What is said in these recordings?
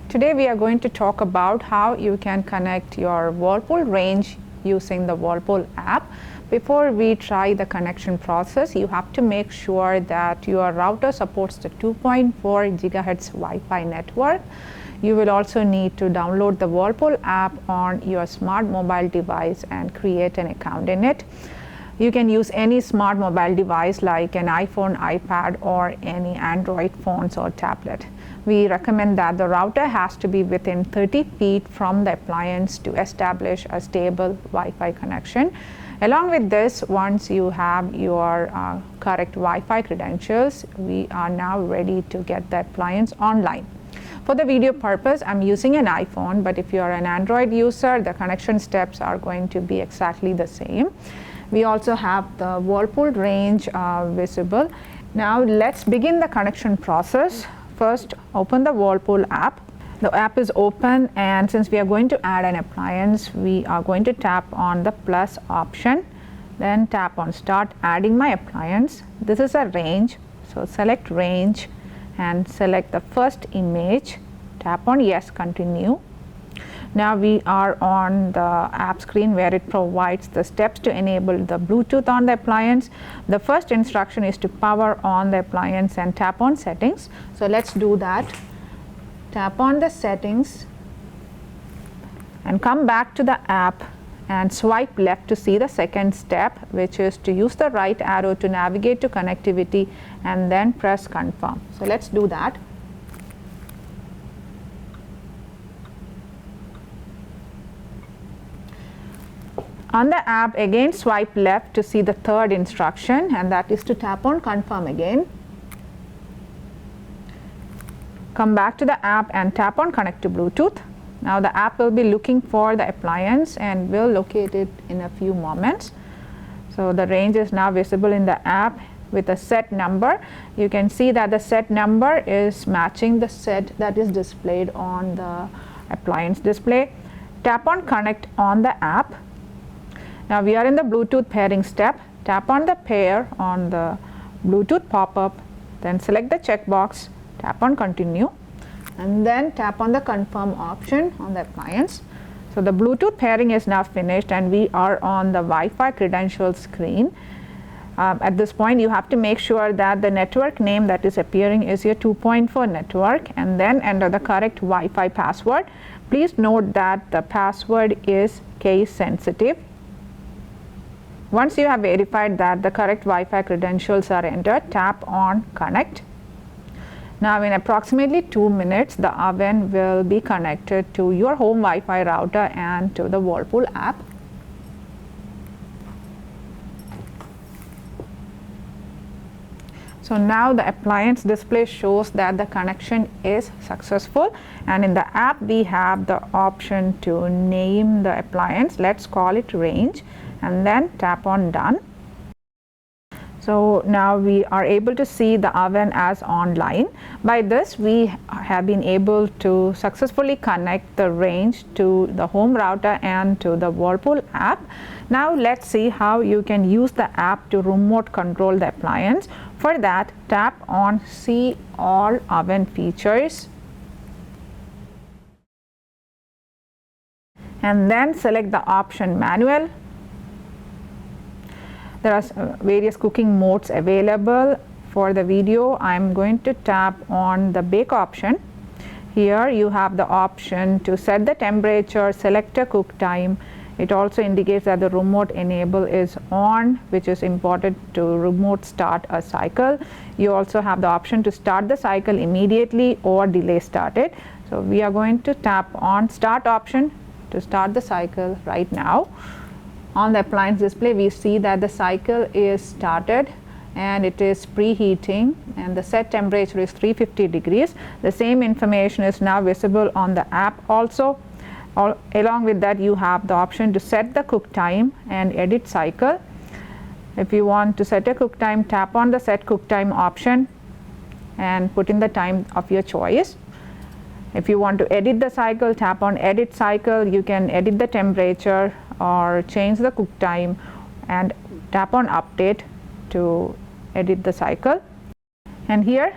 Today we are going to talk about how you can connect your Whirlpool range using the Whirlpool app. Before we try the connection process, you have to make sure that your router supports the 2.4 GHz Wi-Fi network. You will also need to download the Whirlpool app on your smart mobile device and create an account in it. You can use any smart mobile device like an iPhone, iPad, or any Android phones or tablet. We recommend that the router has to be within 30 feet from the appliance to establish a stable Wi-Fi connection. Along with this, once you have your correct Wi-Fi credentials, we are now ready to get the appliance online. For the video purpose, I'm using an iPhone, but if you are an Android user, the connection steps are going to be exactly the same. We also have the Whirlpool range visible. Now let's begin the connection process. First, open the Whirlpool app. The app is open, and since we are going to add an appliance, we are going to tap on the plus option, then tap on start adding my appliance. This is a range, so select range and select the first image. Tap on yes, continue. Now we are on the app screen where it provides the steps to enable the Bluetooth on the appliance. The first instruction is to power on the appliance and tap on settings. So let's do that. Tap on the settings and come back to the app and swipe left to see the second step, which is to use the right arrow to navigate to connectivity and then press confirm. So let's do that. On the app, again swipe left to see the third instruction, and that is to tap on confirm again. Come back to the app and tap on connect to Bluetooth. Now the app will be looking for the appliance and will locate it in a few moments. So the range is now visible in the app with a set number. You can see that the set number is matching the set that is displayed on the appliance display. Tap on connect on the app. Now we are in the Bluetooth pairing step. Tap on the pair on the Bluetooth pop-up, then select the checkbox, tap on continue, and then tap on the confirm option on the appliance. So the Bluetooth pairing is now finished and we are on the Wi-Fi credentials screen. At this point, you have to make sure that the network name that is appearing is your 2.4 network, and then enter the correct Wi-Fi password. Please note that the password is case sensitive. Once you have verified that the correct Wi-Fi credentials are entered, tap on connect. Now in approximately 2 minutes, the oven will be connected to your home Wi-Fi router and to the Whirlpool app. So now the appliance display shows that the connection is successful, and in the app we have the option to name the appliance. Let's call it range, and then tap on done. So now we are able to see the oven as online. By this, we have been able to successfully connect the range to the home router and to the Whirlpool app. Now let's see how you can use the app to remote control the appliance. For that, tap on see all oven features and then select the option manual. There are various cooking modes available. For the video, I am going to tap on the bake option. Here you have the option to set the temperature, select a cook time. It also indicates that the remote enable is on, which is important to remote start a cycle. You also have the option to start the cycle immediately or delay start it. So we are going to tap on start option to start the cycle right now. On the appliance display, we see that the cycle is started and it is preheating, and the set temperature is 350 degrees. The same information is now visible on the app also. Along with that, you have the option to set the cook time and edit cycle. If you want to set a cook time, tap on the set cook time option and put in the time of your choice. If you want to edit the cycle, tap on edit cycle. You can edit the temperature or change the cook time, and tap on update to edit the cycle. And here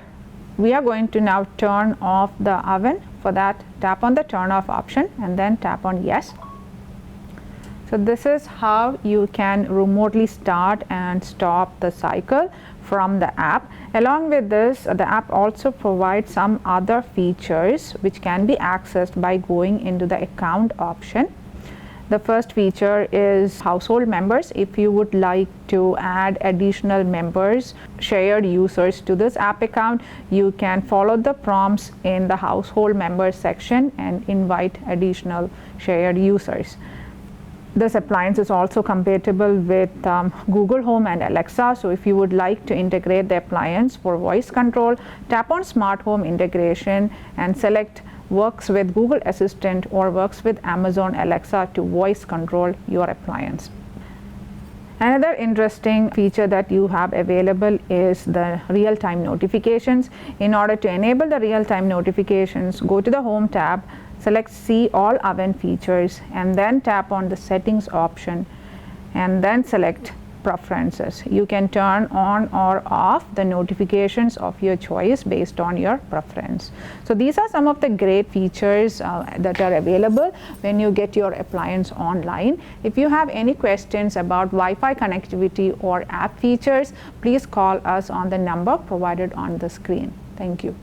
we are going to now turn off the oven. For that, tap on the turn off option and then tap on yes. So this is how you can remotely start and stop the cycle from the app. Along with this, the app also provides some other features which can be accessed by going into the account option. The first feature is household members. If you would like to add additional members, shared users to this app account, you can follow the prompts in the household members section and invite additional shared users. This appliance is also compatible with Google Home and Alexa. So if you would like to integrate the appliance for voice control, tap on Smart Home integration and select works with Google Assistant or works with Amazon Alexa to voice control your appliance. Another interesting feature that you have available is the real-time notifications. In order to enable the real-time notifications, go to the Home tab, select See All Oven Features and then tap on the Settings option and then select Preferences. You can turn on or off the notifications of your choice based on your preference. So these are some of the great features that are available when you get your appliance online. If you have any questions about Wi-Fi connectivity or app features, please call us on the number provided on the screen. Thank you.